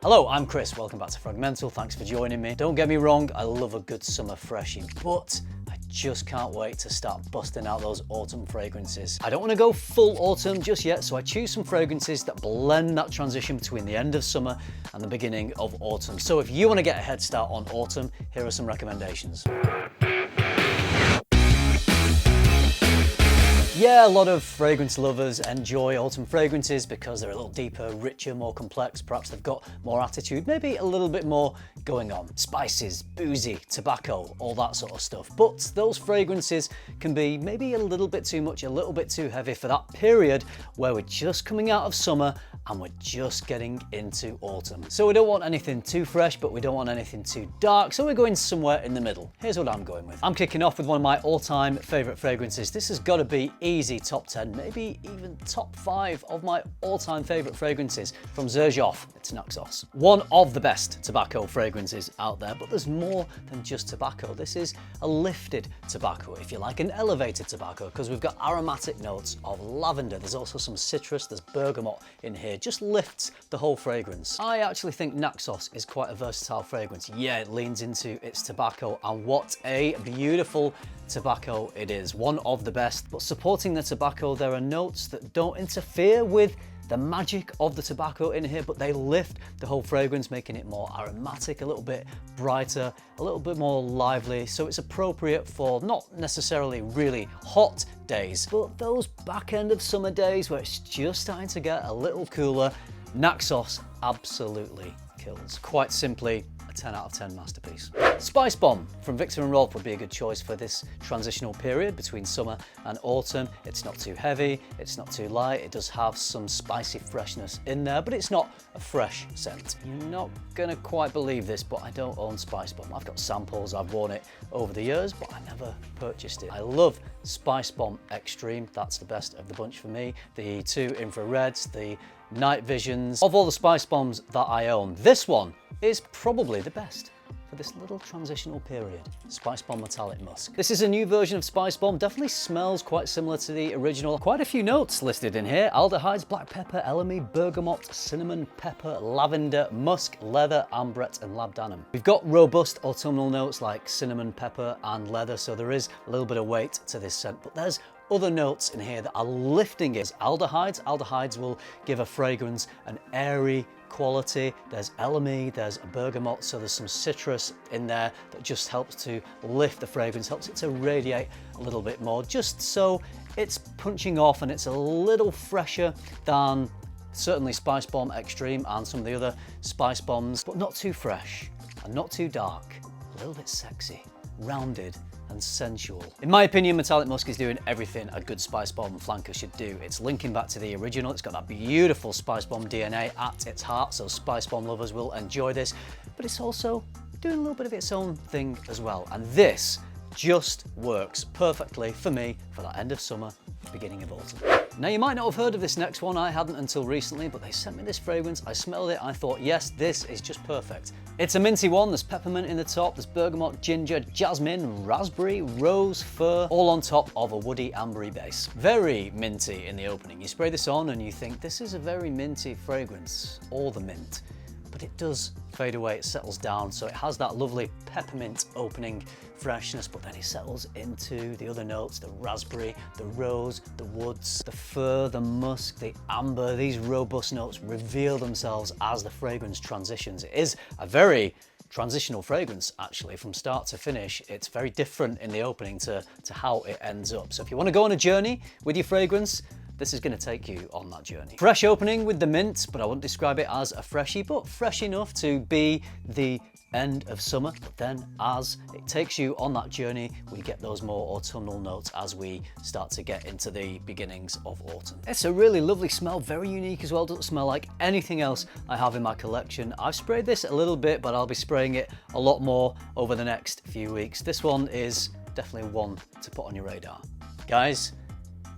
Hello, I'm Chris, welcome back to FRAG-MENTAL, thanks for joining me. Don't get me wrong, I love a good summer freshie, but I just can't wait to start busting out those autumn fragrances. I don't want to go full autumn just yet, so I choose some fragrances that blend that transition between the end of summer and the beginning of autumn. So if you want to get a head start on autumn, here are some recommendations. Yeah, a lot of fragrance lovers enjoy autumn fragrances because they're a little deeper, richer, more complex. Perhaps they've got more attitude, maybe a little bit more going on. Spices, boozy, tobacco, all that sort of stuff. But those fragrances can be maybe a little bit too much, a little bit too heavy for that period where we're just coming out of summer and we're just getting into autumn. So we don't want anything too fresh, but we don't want anything too dark. So we're going somewhere in the middle. Here's what I'm going with. I'm kicking off with one of my all-time favorite fragrances. This has got to be easy top 10, maybe even top 5 of my all-time favorite fragrances from Xerjoff. It's Knackos. One of the best tobacco fragrances out there, but there's more than just tobacco. This is a lifted tobacco, if you like, an elevated tobacco, because we've got aromatic notes of lavender. There's also some citrus, there's bergamot in here. It just lifts the whole fragrance. I actually think Knackos is quite a versatile fragrance. Yeah, it leans into its tobacco, and what a beautiful tobacco it is. One of the best, but supporting the tobacco, there are notes that don't interfere with the magic of the tobacco in here, but they lift the whole fragrance, making it more aromatic, a little bit brighter, a little bit more lively. So it's appropriate for not necessarily really hot days, but those back end of summer days where it's just starting to get a little cooler. Knackos absolutely kills. Quite simply, 10 out of 10 masterpiece. Spice Bomb from Viktor and Rolf would be a good choice for this transitional period between summer and autumn. It's not too heavy, it's not too light, it does have some spicy freshness in there, but it's not a fresh scent. You're not gonna quite believe this, but I don't own Spice Bomb. I've got samples, I've worn it over the years, but I never purchased it. I love Spice Bomb Extreme, that's the best of the bunch for me. The two infrareds, the night visions. Of all the Spice Bombs that I own, this one is probably the best for this little transitional period. Spice Bomb Metallic Musk. This is a new version of Spice Bomb, definitely smells quite similar to the original. Quite a few notes listed in here. Aldehydes, black pepper, elemi, bergamot, cinnamon, pepper, lavender, musk, leather, ambrette, and labdanum. We've got robust autumnal notes like cinnamon, pepper, and leather, so there is a little bit of weight to this scent, but there's other notes in here that are lifting it. Aldehydes. Aldehydes will give a fragrance an airy quality. There's elemi, there's bergamot, so there's some citrus in there that just helps to lift the fragrance, helps it to radiate a little bit more, just so it's punching off and it's a little fresher than certainly Spice Bomb Extreme and some of the other Spice Bombs, but not too fresh and not too dark, a little bit sexy, rounded, and sensual. In my opinion, Metallic Musk is doing everything a good Spice Bomb flanker should do. It's linking back to the original, it's got that beautiful Spice Bomb DNA at its heart, so Spice Bomb lovers will enjoy this, but it's also doing a little bit of its own thing as well. And this just works perfectly for me for that end of summer, beginning of autumn. Now you might not have heard of this next one, I hadn't until recently, but they sent me this fragrance, I smelled it, I thought, yes, this is just perfect. It's a minty one, there's peppermint in the top, there's bergamot, ginger, jasmine, raspberry, rose, fir, all on top of a woody ambery base. Very minty in the opening. You spray this on and you think, this is a very minty fragrance, all the mint. But it does fade away, it settles down, so it has that lovely peppermint opening freshness, but then it settles into the other notes, the raspberry, the rose, the woods, the fir, the musk, the amber. These robust notes reveal themselves as the fragrance transitions. It is a very transitional fragrance, actually, from start to finish. It's very different in the opening to how it ends up. So if you want to go on a journey with your fragrance, this is going to take you on that journey. Fresh opening with the mint, but I wouldn't describe it as a freshie, but fresh enough to be the end of summer. But then as it takes you on that journey, we get those more autumnal notes as we start to get into the beginnings of autumn. It's a really lovely smell, very unique as well. Doesn't smell like anything else I have in my collection. I've sprayed this a little bit, but I'll be spraying it a lot more over the next few weeks. This one is definitely one to put on your radar. Guys,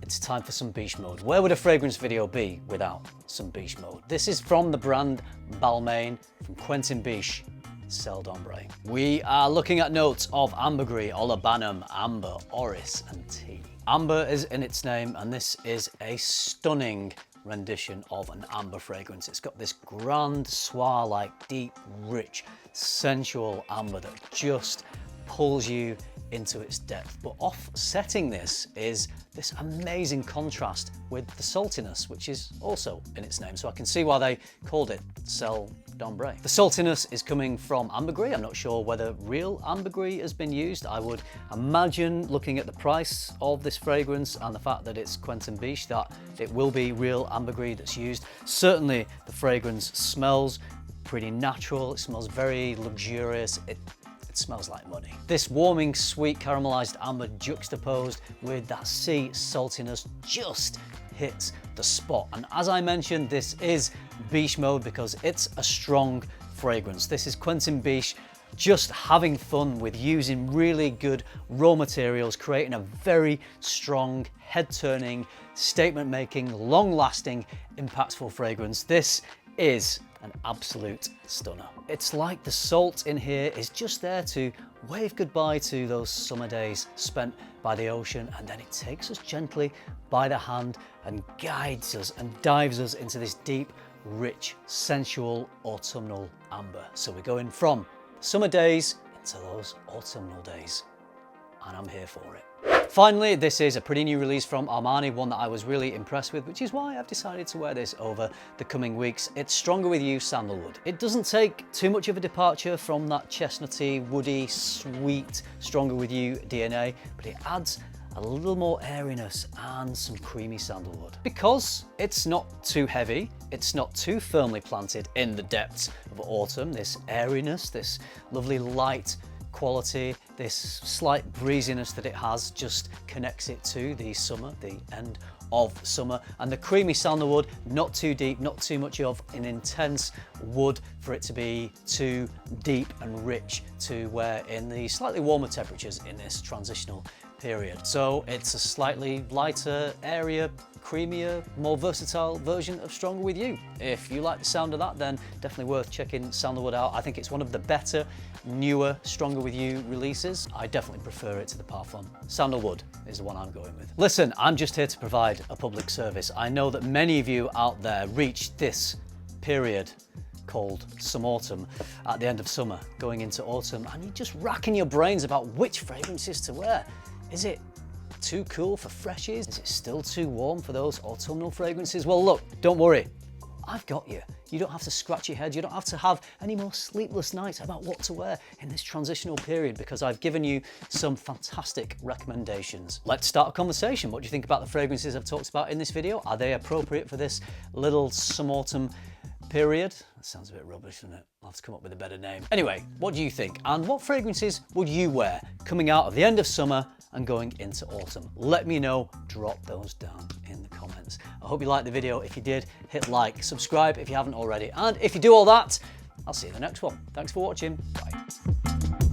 it's time for some beach mode. Where would a fragrance video be without some beach mode? This is from the brand Balmain, from Quentin Biche, Celle d'Ombre. We are looking at notes of ambergris, olibanum, amber, orris, and tea. Amber is in its name, and this is a stunning rendition of an amber fragrance. It's got this grand soir, like deep, rich, sensual amber that just pulls you into its depth. But offsetting this is this amazing contrast with the saltiness, which is also in its name. So I can see why they called it Sel d'Ambre. The saltiness is coming from ambergris. I'm not sure whether real ambergris has been used. I would imagine, looking at the price of this fragrance and the fact that it's Quentin Biche, that it will be real ambergris that's used. Certainly the fragrance smells pretty natural. It smells very luxurious. It smells like money. This warming, sweet caramelized amber juxtaposed with that sea saltiness just hits the spot. And as I mentioned, this is Biche mode because it's a strong fragrance. This is Quentin Biche just having fun with using really good raw materials, creating a very strong, head-turning, statement-making, long-lasting, impactful fragrance. This is an absolute stunner. It's like the salt in here is just there to wave goodbye to those summer days spent by the ocean, and then it takes us gently by the hand and guides us and dives us into this deep, rich, sensual autumnal amber. So we're going from summer days into those autumnal days, and I'm here for it. Finally, this is a pretty new release from Armani, one that I was really impressed with, which is why I've decided to wear this over the coming weeks. It's Stronger With You Sandalwood. It doesn't take too much of a departure from that chestnutty, woody, sweet Stronger With You DNA, but it adds a little more airiness and some creamy sandalwood. Because it's not too heavy, it's not too firmly planted in the depths of autumn, this airiness, this lovely light quality, this slight breeziness that it has just connects it to the summer, the end of summer. And the creamy sandalwood, not too deep, not too much of an intense wood for it to be too deep and rich to wear in the slightly warmer temperatures in this transitional period. So it's a slightly lighter, airier, creamier, more versatile version of Stronger With You. If you like the sound of that, then definitely worth checking Sandalwood out. I think it's one of the better, newer Stronger With You releases. I definitely prefer it to the Parfum. Sandalwood is the one I'm going with. Listen, I'm just here to provide a public service. I know that many of you out there reach this period called some autumn at the end of summer, going into autumn, and you're just racking your brains about which fragrances to wear. Is it too cool for freshies? Is it still too warm for those autumnal fragrances? Well, look, don't worry. I've got you. You don't have to scratch your head. You don't have to have any more sleepless nights about what to wear in this transitional period, because I've given you some fantastic recommendations. Let's start a conversation. What do you think about the fragrances I've talked about in this video? Are they appropriate for this little some-autumn period? That sounds a bit rubbish, doesn't it? I'll have to come up with a better name. Anyway, what do you think? And what fragrances would you wear coming out of the end of summer and going into autumn? Let me know, drop those down in the comments. I hope you liked the video. If you did, hit like, subscribe if you haven't already. And if you do all that, I'll see you in the next one. Thanks for watching. Bye.